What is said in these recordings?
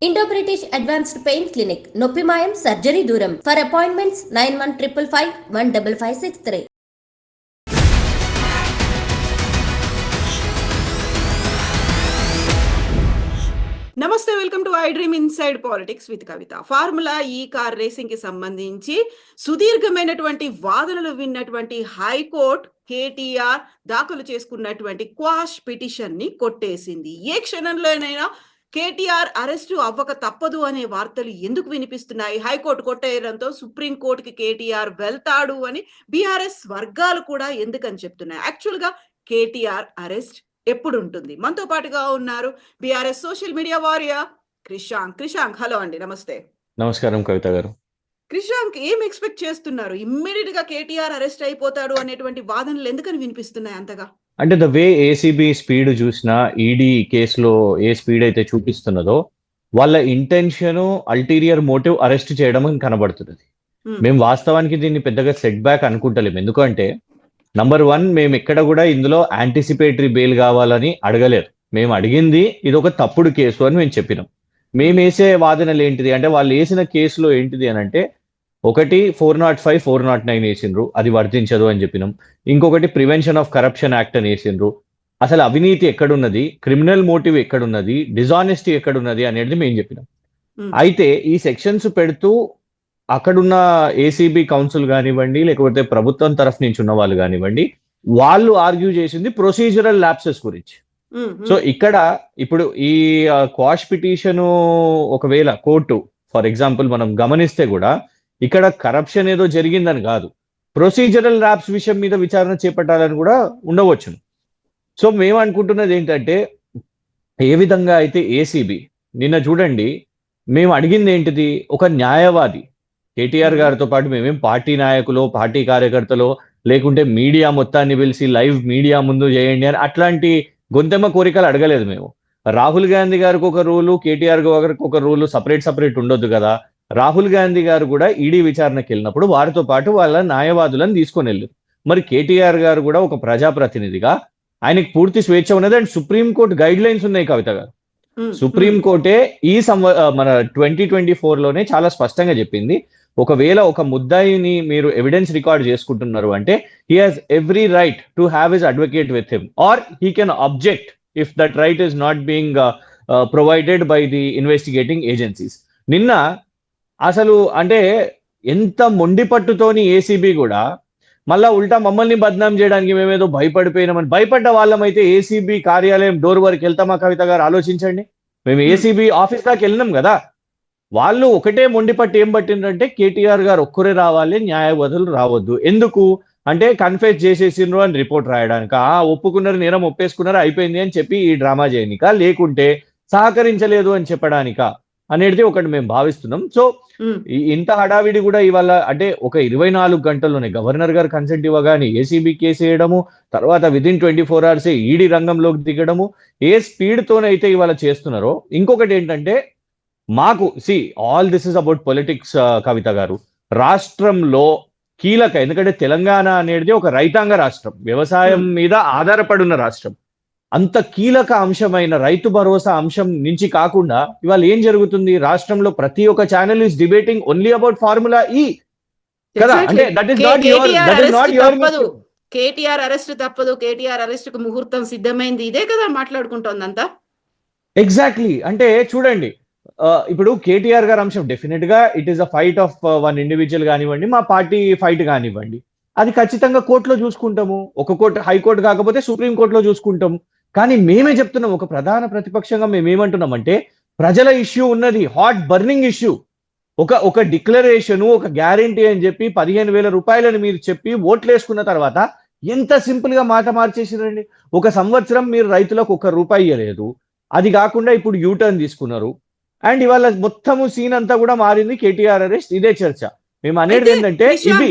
Indo-British advanced pain clinic, నొప్పి మాయం, surgery దూరం. For appointments 9155515563. నమస్తే, welcome to I dream inside politics with Kavitha. Formula ఈ car racing కి సంబంధించి సుదీర్ఘమైనటువంటి వాదనలు విన్నటువంటి హైకోర్టు కేటీఆర్ దాఖలు చేసుకున్నటువంటి క్వాష్ పిటిషన్ ని కొట్టేసింది. ఏ క్షణంలోనైనా కేటీఆర్ అరెస్టు అవ్వక తప్పదు అనే వార్తలు ఎందుకు వినిపిస్తున్నాయి? హైకోర్టు కొట్టేయడంతో సుప్రీంకోర్టుకి కేటీఆర్ వెళ్తాడు అని బీఆర్ఎస్ వర్గాలు కూడా ఎందుకని చెప్తున్నాయి. యాక్చువల్ గా కేటీఆర్ అరెస్ట్ ఎప్పుడు ఉంటుంది? మనతో పాటుగా ఉన్నారు BRS social media warrior Krishank. Hello అండి, నమస్తే. నమస్కారం కవిత గారు. క్రిషాంక్, ఏం ఎక్స్పెక్ట్ చేస్తున్నారు? ఇమ్మీడియట్ గా కేటీఆర్ అరెస్ట్ అయిపోతాడు అనేటువంటి వాదనలు ఎందుకని వినిపిస్తున్నాయి అంతగా? అంటే ద వే ఏసీబీ స్పీడ్ చూసినా, ఈడీ కేసులో ఏ స్పీడ్ అయితే చూపిస్తున్నదో వాళ్ళ ఇంటెన్షన్, అల్టీరియర్ మోటివ్ అరెస్ట్ చేయడం కనబడుతున్నది. మేము వాస్తవానికి దీన్ని పెద్దగా సెట్ బ్యాక్ అనుకుంటలేము. ఎందుకంటే నంబర్ 1, మేము ఎక్కడ కూడా ఇందులో యాంటిసిపేటరీ బెయిల్ కావాలని అడగలేదు. మేము అడిగింది ఇది ఒక తప్పుడు కేసు అని మేము చెప్పినాం. మేము వేసే వాదనలు ఏంటిది అంటే, వాళ్ళు వేసిన కేసులో ఏంటిది అని అంటే, ఒకటి 405, 409 వేసిండ్రు, అది వర్తించదు అని చెప్పినాం. ఇంకొకటి ప్రివెన్షన్ ఆఫ్ కరప్షన్ యాక్ట్ అని వేసిండ్రు. అసలు అవినీతి ఎక్కడున్నది, క్రిమినల్ మోటివ్ ఎక్కడున్నది, డిజానెస్టీ ఎక్కడున్నది అనేది మేము చెప్పినాం. అయితే ఈ సెక్షన్స్ పెడుతూ అక్కడున్న ఏసీబీ కౌన్సిల్ కానివ్వండి, లేకపోతే ప్రభుత్వం తరఫు నుంచి ఉన్న వాళ్ళు కానివ్వండి, వాళ్ళు ఆర్గ్యూ చేసింది ప్రొసీజరల్ ల్యాప్సెస్ గురించి. సో ఇక్కడ ఇప్పుడు ఈ క్వాష్ పిటిషన్ ఒకవేళ కోర్టు ఫర్ ఎగ్జాంపుల్ మనం గమనిస్తే కూడా ఇక్కడ కరప్షన్ ఏదో జరిగిందని కాదు, ప్రొసీజరల్ ల్యాప్స్ విషయం మీద విచారణ చేపట్టాలని కూడా ఉండవచ్చును. సో మేము అనుకుంటున్నది ఏంటంటే, ఏ విధంగా అయితే ఏసీబీ నిన్న చూడండి, మేము అడిగింది ఏంటిది, ఒక న్యాయవాది కేటీఆర్ గారితో పాటు మేమేం పార్టీ నాయకులు, పార్టీ కార్యకర్తలు, లేకుంటే మీడియా మొత్తాన్ని పిలిచి లైవ్ మీడియా ముందు చేయండి అని అట్లాంటి గొంతెమ్మ కోరికలు అడగలేదు మేము. రాహుల్ గాంధీ గారికి ఒక రూలు, కేటీఆర్ గారికి ఒక రూలు సపరేట్ ఉండొద్దు కదా. రాహుల్ గాంధీ గారు కూడా ఈడీ విచారణకి వెళ్ళినప్పుడు వారితో పాటు వాళ్ళ న్యాయవాదులను తీసుకొని వెళ్ళారు. మరి కేటీఆర్ గారు కూడా ఒక ప్రజాప్రతినిధిగా ఆయనకి పూర్తి స్వేచ్ఛ ఉన్నది. అండ్ సుప్రీంకోర్టు గైడ్ లైన్స్ ఉన్నాయి కవిత గారు. సుప్రీంకోర్టే ఈ మన 2024లోనే చాలా స్పష్టంగా చెప్పింది, ఒకవేళ ఒక ముద్దాయిని మీరు ఎవిడెన్స్ రికార్డ్ చేసుకుంటున్నారు అంటే he has every right to have his advocate with him, or he can object if that right is not being provided by the investigating agencies. నిన్న అసలు అంటే ఎంత మొండి పట్టుతోని ఏసీబీ కూడా మళ్ళా ఉల్టా మమ్మల్ని బద్నాం చేయడానికి మేమేదో భయపడిపోయినామని, భయపడ్డ వాళ్ళమైతే ఏసీబీ కార్యాలయం డోర్ వరకు వెళ్తామా కవిత గారు? ఆలోచించండి. మేము ఏసీబీ ఆఫీస్ దాకా వెళ్ళినాం కదా. వాళ్ళు ఒకటే మొండి పట్టు ఏం పట్టిండ్రంటే కేటీఆర్ గారు ఒక్కరే రావాలి, న్యాయవాదులు రావద్దు. ఎందుకు అంటే కన్ఫెస్ చేసేసిండ్రు అని రిపోర్ట్ రాయడానిక, ఒప్పుకున్నారు, నేరం ఒప్పేసుకున్నారు, అయిపోయింది అని చెప్పి ఈ డ్రామా చేయనిక, లేకుంటే సహకరించలేదు అని చెప్పడానిక అనేది ఒకటి మేము భావిస్తున్నాం. సో ఇంత హడావిడి కూడా ఇవాళ అంటే ఒక 24 గంటల్లోనే గవర్నర్ గారు కన్సెంట్ ఇవ్వగానే ఏసీబీ కేసు వేయడము, తర్వాత విదిన్ 24 hours ఈడీ రంగంలోకి దిగడము, ఏ స్పీడ్ తోనైతే ఇవాళ చేస్తున్నారో. ఇంకొకటి ఏంటంటే, మాకు all this is about politics Kavitha గారు. రాష్ట్రంలో కీలక, ఎందుకంటే తెలంగాణ అనేది ఒక రైతాంగ రాష్ట్రం, వ్యవసాయం మీద ఆధారపడిన రాష్ట్రం. అంత కీలక అంశమైన రైతు భరోసా అంశం నుంచి కాకుండా ఇవాళ ఏం జరుగుతుంది, రాష్ట్రంలో ప్రతి ఒక్క channel is debating only about formula ఈ కదా. అంటే that is not your KTR arrest తప్పదు, కేటీఆర్ అరెస్ట్ కు ముహూర్తం సిద్ధమైంది, ఇదే కదా మాట్లాడుకుంటోంది అంతా. ఎగ్జాక్ట్లీ. అంటే చూడండి, ఇప్పుడు కేటీఆర్ గారి అంశం డెఫినెట్ గా it is a fight of one individual కానివ్వండి, మా పార్టీ ఫైట్ కానివ్వండి, అది ఖచ్చితంగా కోర్టులో చూసుకుంటాము. ఒక కోర్టు, హైకోర్టు కాకపోతే సుప్రీంకోర్టులో చూసుకుంటాము. కానీ మేమే చెప్తున్నాం, ఒక ప్రధాన ప్రతిపక్షంగా మేమేమంటున్నామంటే, ప్రజల ఇష్యూ ఉన్నది, హాట్ బర్నింగ్ ఇష్యూ. ఒక డిక్లరేషన్, ఒక గ్యారంటీ అని చెప్పి 15,000 రూపాయలని మీరు చెప్పి ఓట్లు వేసుకున్న తర్వాత ఎంత సింపుల్ గా మాట మార్చేసిరండి. 1 సంవత్సరం మీరు రైతులకు 1 రూపాయి ఇవ్వలేదు. అది కాకుండా ఇప్పుడు యూటర్న్ తీసుకున్నారు. అండ్ ఇవాళ మొత్తము సీన్ అంతా కూడా మారింది. కేటీఆర్ అరెస్ట్, ఇదే చర్చ. మేము అనేది ఏంటంటే, ఇది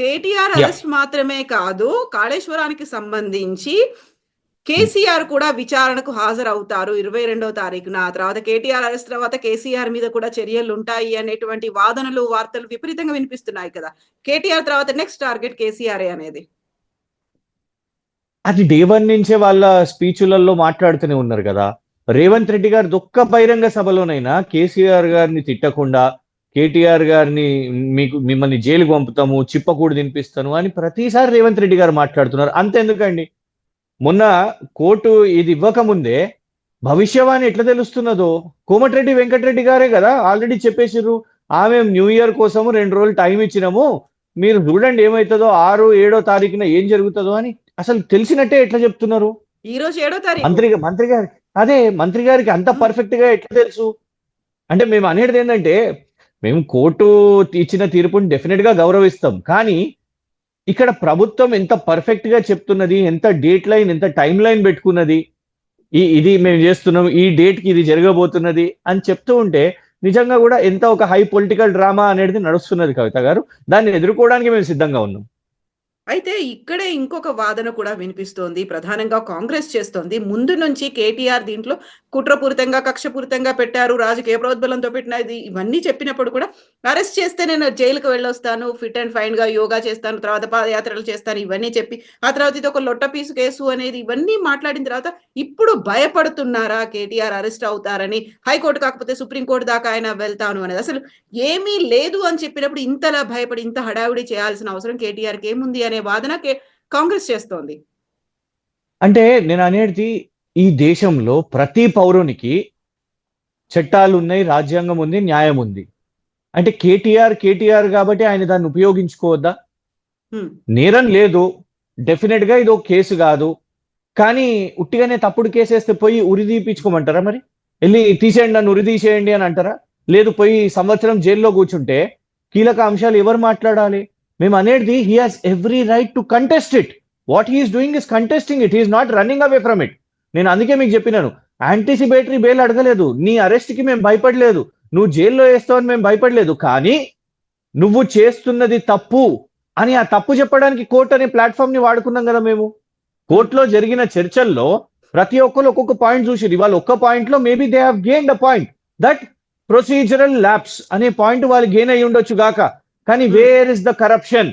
కేటీఆర్ అరెస్ట్ మాత్రమే కాదు, కాళేశ్వరానికి సంబంధించి కేసీఆర్ కూడా విచారణకు హాజరవుతారు 22వ తారీఖున. తర్వాత కేటీఆర్ అరెస్ట్ తర్వాత కేసీఆర్ మీద కూడా చర్యలు ఉంటాయి అనేటువంటి వాదనలు, వార్తలు విపరీతంగా వినిపిస్తున్నాయి కదా. కేటీఆర్ తర్వాత నెక్స్ట్ టార్గెట్ కేసీఆర్ అనేది అది డే 1 నుంచే వాళ్ళ స్పీచ్లలో మాట్లాడుతూనే ఉన్నారు కదా. రేవంత్ రెడ్డి గారి ఒక్క బహిరంగ సభలోనైనా కేసీఆర్ గారిని తిట్టకుండా, కేటీఆర్ గారిని మిమ్మల్ని జైలుకు పంపుతాము, చిప్పకూడు తినిపిస్తాను అని ప్రతిసారి రేవంత్ రెడ్డి గారు మాట్లాడుతున్నారు. అంతెందుకండి, మొన్న కోర్టు ఇది ఇవ్వకముందే భవిష్యవాణి ఎట్లా తెలుస్తున్నదో కోమటిరెడ్డి వెంకటరెడ్డి గారే కదా ఆల్రెడీ చెప్పేసిర్రు. ఆమె న్యూ ఇయర్ కోసము 2 రోజులు టైం ఇచ్చినాము, మీరు చూడండి ఏమవుతుందో, 6, 7 తారీఖున ఏం జరుగుతుందో అని. అసలు తెలిసినట్టే ఎట్లా చెప్తున్నారు? ఈ రోజు 7వ తారీఖు. మంత్రి గారికి అంత పర్ఫెక్ట్ గా ఎట్లా తెలుసు? అంటే మేము అనేది ఏంటంటే, మేము కోర్టు ఇచ్చిన తీర్పుని డెఫినెట్ గా గౌరవిస్తాం, కానీ ఇక్కడ ప్రభుత్వం ఎంత పర్ఫెక్ట్ గా చెప్తున్నది, ఎంత డేట్ లైన్, ఎంత టైం లైన్ పెట్టుకున్నది, ఇది మేము చేస్తున్నాం, ఈ డేట్ కి ఇది జరగబోతున్నది అని చెప్తూ ఉంటే నిజంగా కూడా ఎంత ఒక హై పొలిటికల్ డ్రామా అనేది నడుస్తున్నది కవిత గారు. దాన్ని ఎదుర్కోవడానికి మేము సిద్ధంగా ఉన్నాం. అయితే ఇక్కడే ఇంకొక వాదన కూడా వినిపిస్తోంది. ప్రధానంగా కాంగ్రెస్ చేస్తోంది. ముందు నుంచి కేటీఆర్ దీంట్లో కుట్రపూరితంగా, కక్షపూరితంగా పెట్టారు, రాజకీయ ప్రోద్బలంతో పెట్టినది, ఇవన్నీ చెప్పినప్పుడు కూడా అరెస్ట్ చేస్తే నేను జైలుకి వెళ్ళొస్తాను, ఫిట్ అండ్ ఫైన్ గా యోగా చేస్తాను, తర్వాత పాదయాత్రలు చేస్తాను, ఇవన్నీ చెప్పి ఆ తర్వాత ఇది ఒక లొట్ట పీసు కేసు అనేది ఇవన్నీ మాట్లాడిన తర్వాత ఇప్పుడు భయపడుతున్నారా కేటీఆర్ అరెస్ట్ అవుతారని? హైకోర్టు కాకపోతే సుప్రీంకోర్టు దాకా ఆయన వెళ్తాను అనేది. అసలు ఏమీ లేదు అని చెప్పినప్పుడు ఇంతలా భయపడి ఇంత హడావుడి చేయాల్సిన అవసరం కేటీఆర్కి ఏముంది అనే వాదన కాంగ్రెస్ చేస్తోంది. అంటే నేను అనేది, ఈ దేశంలో ప్రతి పౌరునికి చట్టాలు ఉన్నాయి, రాజ్యాంగం ఉంది, న్యాయం ఉంది. అంటే కేటీఆర్ కాబట్టి ఆయన దాన్ని ఉపయోగించుకోవద్దా? నేరం లేదు, డెఫినెట్ గా ఇది ఒక కేసు కాదు, కానీ ఉట్టిగానే తప్పుడు కేసేస్తే పోయి ఉరి తీపించుకోమంటారా? మరి వెళ్ళి తీసేయండి, నన్ను ఉరి తీసేయండి అని అంటారా? లేదు, పోయి సంవత్సరం జైల్లో కూర్చుంటే కీలక అంశాలు ఎవరు మాట్లాడాలి? మేము అనేది, he has every right to contest it. What he's doing is contesting it, he's not running away from it. నేను అందుకే మీకు చెప్పినాను, యాంటిసిపేటరీ బెయిల్ అడగలేదు, నీ అరెస్ట్ కి మేము భయపడలేదు, నువ్వు జైల్లో వేస్తావని మేము భయపడలేదు, కానీ నువ్వు చేస్తున్నది తప్పు అని ఆ తప్పు చెప్పడానికి కోర్టు అనే ప్లాట్ఫామ్ ని వాడుకున్నాం కదా మేము. కోర్టులో జరిగిన చర్చల్లో ప్రతి ఒక్కరు ఒక్కొక్క పాయింట్ చూసి, వాళ్ళు ఒక్క పాయింట్ లో maybe they have gained a point that procedural lapse అనే పాయింట్ వాళ్ళు గెయిన్ అయి ఉండొచ్చు గాక, కానీ where is the corruption,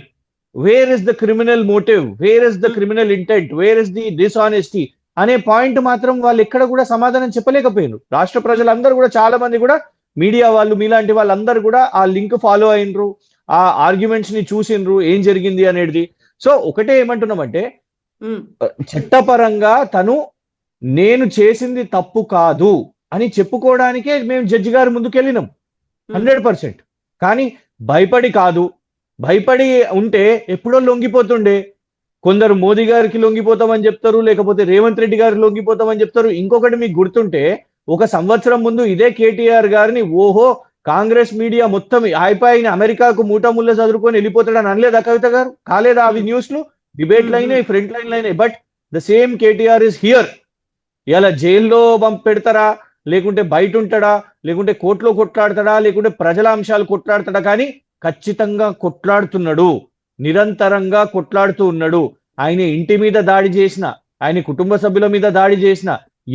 where is the criminal motive, where is the criminal intent, where is the dishonesty అనే పాయింట్ మాత్రం వాళ్ళు ఎక్కడ కూడా సమాధానం చెప్పలేకపోయారు. రాష్ట్ర ప్రజలందరూ కూడా, చాలా మంది కూడా, మీడియా వాళ్ళు, మీలాంటి వాళ్ళందరూ కూడా ఆ లింక్ ఫాలో అయినరు, ఆ ఆర్గ్యుమెంట్స్ ని చూసినరు ఏం జరిగింది అనేది. సో ఒకటే ఏమంటున్నామంటే, చట్టపరంగా తను నేను చేసింది తప్పు కాదు అని చెప్పుకోవడానికే మేము జడ్జి గారి ముందుకు వెళ్ళినాం 100%. కానీ భయపడి కాదు, భయపడి ఉంటే ఎప్పుడో లొంగిపోతుండే. కొందరు మోదీ గారికి లొంగిపోతామని చెప్తారు, లేకపోతే రేవంత్ రెడ్డి గారికి లొంగిపోతామని చెప్తారు. ఇంకొకటి మీకు గుర్తుంటే, 1 సంవత్సరం ముందు ఇదే కేటీఆర్ గారిని ఓహో కాంగ్రెస్ మీడియా మొత్తం అయిపోయిన అమెరికాకు మూటముళ్ళ చదువుకొని వెళ్ళిపోతాడని అనలేదా కవిత గారు? కాలేదా అవి న్యూస్లు? Debate line, front line line. But the same KTR is here. ఇలా జైల్లో పెడతారా, లేకుంటే బయట ఉంటాడా, లేకుంటే కోర్టులో కొట్లాడతాడా, లేకుంటే ప్రజల అంశాలు కొట్లాడతాడా, కానీ ఖచ్చితంగా కొట్లాడుతున్నాడు, నిరంతరంగా కొట్లాడుతూ ఉన్నాడు. ఆయన ఇంటి మీద దాడి చేసిన, ఆయన కుటుంబ సభ్యుల మీద దాడి చేసిన,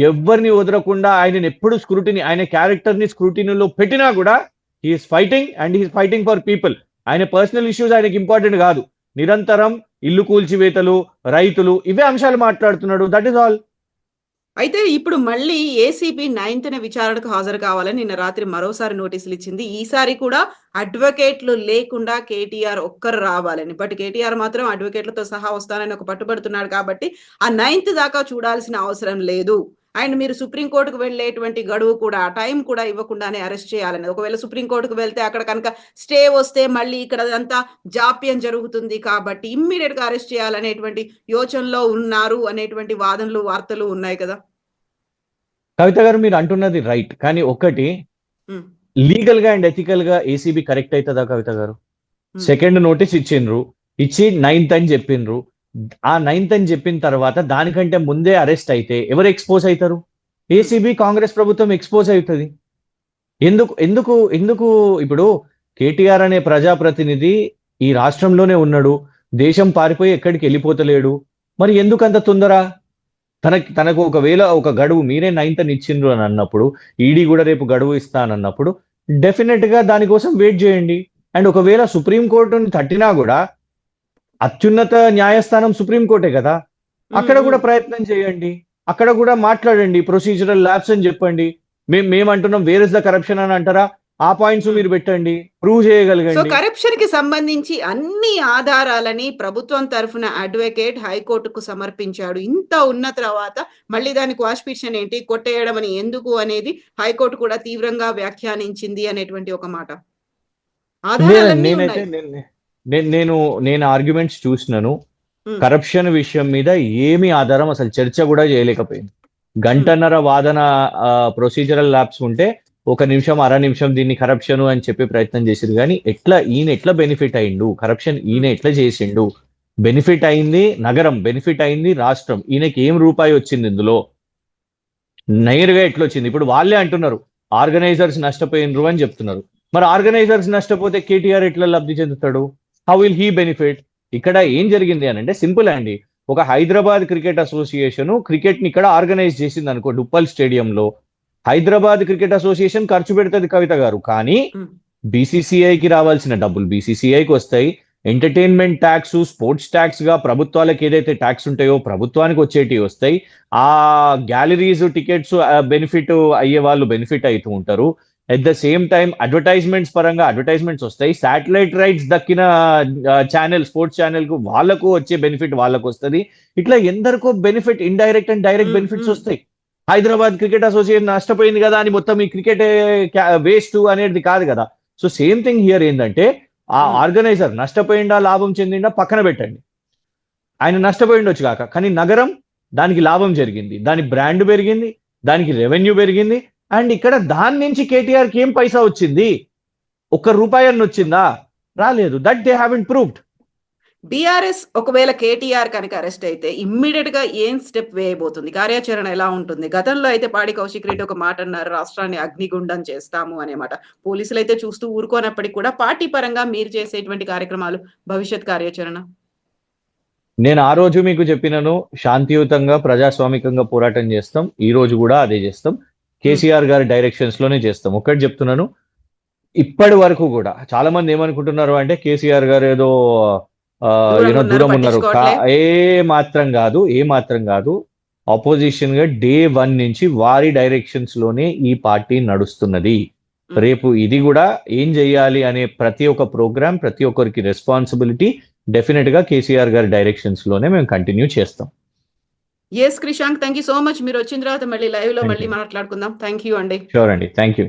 ఎవరిని వదలకుండా ఆయనను ఎప్పుడు స్క్రూటినీ, ఆయన క్యారెక్టర్ ని స్క్రూటినీలో పెట్టినా కూడా he's fighting and he's fighting for people. ఆయన పర్సనల్ ఇష్యూస్ ఆయనకి ఇంపార్టెంట్ కాదు. నిరంతరం ఇల్లు కూల్చివేతలు, రైతులు, ఇవే అంశాలు మాట్లాడుతున్నాడు. That is all. అయితే ఇప్పుడు మళ్ళీ ఏసీబీ 9th విచారణకు హాజరు కావాలని నిన్న రాత్రి మరోసారి నోటీసులు ఇచ్చింది. ఈసారి కూడా అడ్వకేట్లు లేకుండా కేటీఆర్ ఒక్కరు రావాలని. బట్ కేటీఆర్ మాత్రం అడ్వకేట్లతో సహా వస్తానని ఒక పట్టుబడుతున్నాడు కాబట్టి ఆ 9th దాకా చూడాల్సిన అవసరం లేదు. అండ్ మీరు సుప్రీంకోర్టుకు వెళ్ళేటువంటి గడువు కూడా, టైం కూడా ఇవ్వకుండానే అరెస్ట్ చేయాలని. ఒకవేళ సుప్రీంకోర్టుకు వెళ్తే అక్కడ కనుక స్టే వస్తే మళ్ళీ ఇక్కడ అంతా జాప్యం జరుగుతుంది కాబట్టి ఇమ్మీడియట్ గా అరెస్ట్ చేయాలనేటువంటి యోచనలో ఉన్నారు అనేటువంటి వాదనలు, వార్తలు ఉన్నాయి కదా. కవిత గారు మీరు అంటున్నది రైట్, కానీ ఒకటి లీగల్ గా అండ్ ఎథికల్ గా ఏసీబీ కరెక్ట్ అవుతుందా కవిత గారు? సెకండ్ నోటీస్ ఇచ్చిండ్రు, ఇచ్చి 9th అని చెప్పిండ్రు. ఆ 9th అని చెప్పిన తర్వాత దానికంటే ముందే అరెస్ట్ అయితే ఎవరు ఎక్స్పోజ్ అవుతారు? ఏసీబీ, కాంగ్రెస్ ప్రభుత్వం ఎక్స్పోజ్ అవుతుంది. ఎందుకు ఇప్పుడు కేటీఆర్ అనే ప్రజాప్రతినిధి ఈ రాష్ట్రంలోనే ఉన్నాడు, దేశం పారిపోయి ఎక్కడికి వెళ్ళిపోతలేడు, మరి ఎందుకు అంత తొందర? తనకు ఒకవేళ ఒక గడువు మీరే 9th అని ఇచ్చిండ్రు అని అన్నప్పుడు, ఈడీ కూడా రేపు గడువు ఇస్తా అని అన్నప్పుడు డెఫినెట్ గా దానికోసం వెయిట్ చేయండి. అండ్ ఒకవేళ సుప్రీంకోర్టుని తట్టినా కూడా అత్యున్నత న్యాయస్థానం సుప్రీంకోర్టే కదా, అక్కడ కూడా ప్రయత్నం చేయండి. అక్కడ కూడా మాట్లాడండి, ప్రొసీజరల్ ల్యాబ్స్ అని చెప్పండి. మేము అంటున్నాం వేర్ ఇస్ ద కరప్షన్ అని అంటారా? ఆ పాయింట్స్ మీరు పెట్టండి, ప్రూవ్ సో చేయగలగండి. కరప్షన్ కి సంబంధించి అన్ని ఆధారాలని ప్రభుత్వం తరఫున అడ్వకేట్ హైకోర్టుకు సమర్పించాడు. ఇంత ఉన్న తర్వాత మళ్ళీ దాని క్వాష్ పిటిషన్ ఏంటి, కొట్టేయడం అని ఎందుకు అనేది హైకోర్టు కూడా తీవ్రంగా వ్యాఖ్యానించింది అనేటువంటి ఒక మాట. ఆధారాలన్నీ నేనైతే ఉన్నాయి. నేను ఆర్గ్యుమెంట్స్ చూసినాను. ఉమ్, కరప్షన్ విషయం మీద ఏమీ ఆధారం, అసలు చర్చ కూడా చేయలేకపోయింది. గంటన్నర వాదన ప్రొసీజరల్ ల్యాబ్స్ ఉంటే 1 నిమిషం 1/2 నిమిషం దీన్ని కరప్షన్ అని చెప్పే ప్రయత్నం చేసిరు. కానీ ఈయన ఎట్లా బెనిఫిట్ అయిండు, కరప్షన్ ఈయన ఎట్లా చేసిండు? బెనిఫిట్ అయింది నగరం, బెనిఫిట్ అయింది రాష్ట్రం. ఈయనకి ఏం రూపాయి వచ్చింది ఇందులో? నేరుగా ఎట్లా వచ్చింది? ఇప్పుడు వాళ్ళే అంటున్నారు ఆర్గనైజర్స్ నష్టపోయినరు అని చెప్తున్నారు. మరి ఆర్గనైజర్స్ నష్టపోతే కేటీఆర్ ఎట్లా లబ్ధి చెందుతాడు? How will he benefit? ఇక్కడ ఏం జరిగింది అని అంటే సింపుల్ అండి. ఒక హైదరాబాద్ క్రికెట్ అసోసియేషన్ క్రికెట్ ని ఇక్కడ ఆర్గనైజ్ చేసింది అనుకో, ఉప్పల్ స్టేడియంలో. హైదరాబాద్ క్రికెట్ అసోసియేషన్ ఖర్చు పెడుతుంది కవిత గారు, కానీ ఉమ్, బీసీసీఐకి రావాల్సిన డబ్బులు బీసీసీఐకి వస్తాయి. ఎంటర్టైన్మెంట్ ట్యాక్స్, స్పోర్ట్స్ ట్యాక్స్ గా ప్రభుత్వాలకు ఏదైతే ట్యాక్స్ ఉంటాయో ప్రభుత్వానికి వచ్చేటివి వస్తాయి. ఆ గ్యాలరీస్ టికెట్స్ బెనిఫిట్ అయ్యే వాళ్ళు బెనిఫిట్ అవుతూ ఉంటారు. At the same time advertisements పరంగా అడ్వర్టైజ్మెంట్స్ వస్తాయి. శాటిలైట్ రైట్స్ దక్కిన ఛానల్, స్పోర్ట్స్ ఛానల్ కు వాళ్ళకు వచ్చే బెనిఫిట్ వాళ్ళకు వస్తుంది. ఇట్లా ఎందరికో benefit, indirect and direct benefits వస్తాయి. హైదరాబాద్ క్రికెట్ అసోసియేషన్ నష్టపోయింది కదా అని మొత్తం ఈ క్రికెట్ వేస్ట్ అనేది కాదు కదా. సో సేమ్ థింగ్ హియర్ ఏంటంటే ఆ ఆర్గనైజర్ నష్టపోయిందా లాభం చెందిందా పక్కన పెట్టండి, ఆయన నష్టపోయిండొచ్చు కాక, కానీ నగరం దానికి లాభం జరిగింది, దాని బ్రాండ్ పెరిగింది, దానికి రెవెన్యూ పెరిగింది. అండ్ ఇక్కడ దాని నుంచి కేటీఆర్కి ఏం పైసా వచ్చింది? 1 రూపాయి అన్న వచ్చిందా? రాలేదు. That they haven't proved. BRS ఒకవేళ కేటీఆర్ కనుక అరెస్ట్ అయితే ఇమ్మీడియట్ గా ఏం స్టెప్ వేయబోతుంది, కార్యాచరణ ఎలా ఉంటుంది? గతంలో అయితే పాడి కౌశిక్ రెడ్డి ఒక మాట అన్నారు, రాష్ట్రాన్ని అగ్నిగుండం చేస్తాము అనే మాట. పోలీసులు అయితే చూస్తూ ఊరుకోనప్పటికీ కూడా పార్టీ పరంగా మీరు చేసేటువంటి కార్యక్రమాలు, భవిష్యత్ కార్యాచరణ? నేను ఆ రోజు మీకు చెప్పినను, శాంతియుతంగా ప్రజాస్వామికంగా పోరాటం చేస్తాం. ఈ రోజు కూడా అదే చేస్తాం. కేసీఆర్ గారి డైరెక్షన్స్ లోనే చేస్తాం. ఒకటి చెప్తున్నాను, ఇప్పటి వరకు కూడా చాలా మంది ఏమనుకుంటున్నారు అంటే కేసీఆర్ గారు ఏదో దూరం ఉన్నారు. ఏ మాత్రం కాదు. ఆపోజిషన్ గా డే 1 నుంచి వారి డైరెక్షన్స్ లోనే ఈ పార్టీ నడుస్తున్నది. రేపు ఇది కూడా ఏం చెయ్యాలి అనే ప్రతి ఒక్క ప్రోగ్రామ్, ప్రతి ఒక్కరికి రెస్పాన్సిబిలిటీ డెఫినెట్ గా కేసీఆర్ గారి డైరెక్షన్స్ లోనే మేము కంటిన్యూ చేస్తాం. Yes Krishank, thank you so much. మీరు వచ్చిన తర్వాత మళ్ళీ లైవ్ లో మళ్ళీ మాట్లాడుకుందాం. థ్యాంక్ యూ అండి. షూర్ అండి, థ్యాంక్ యూ.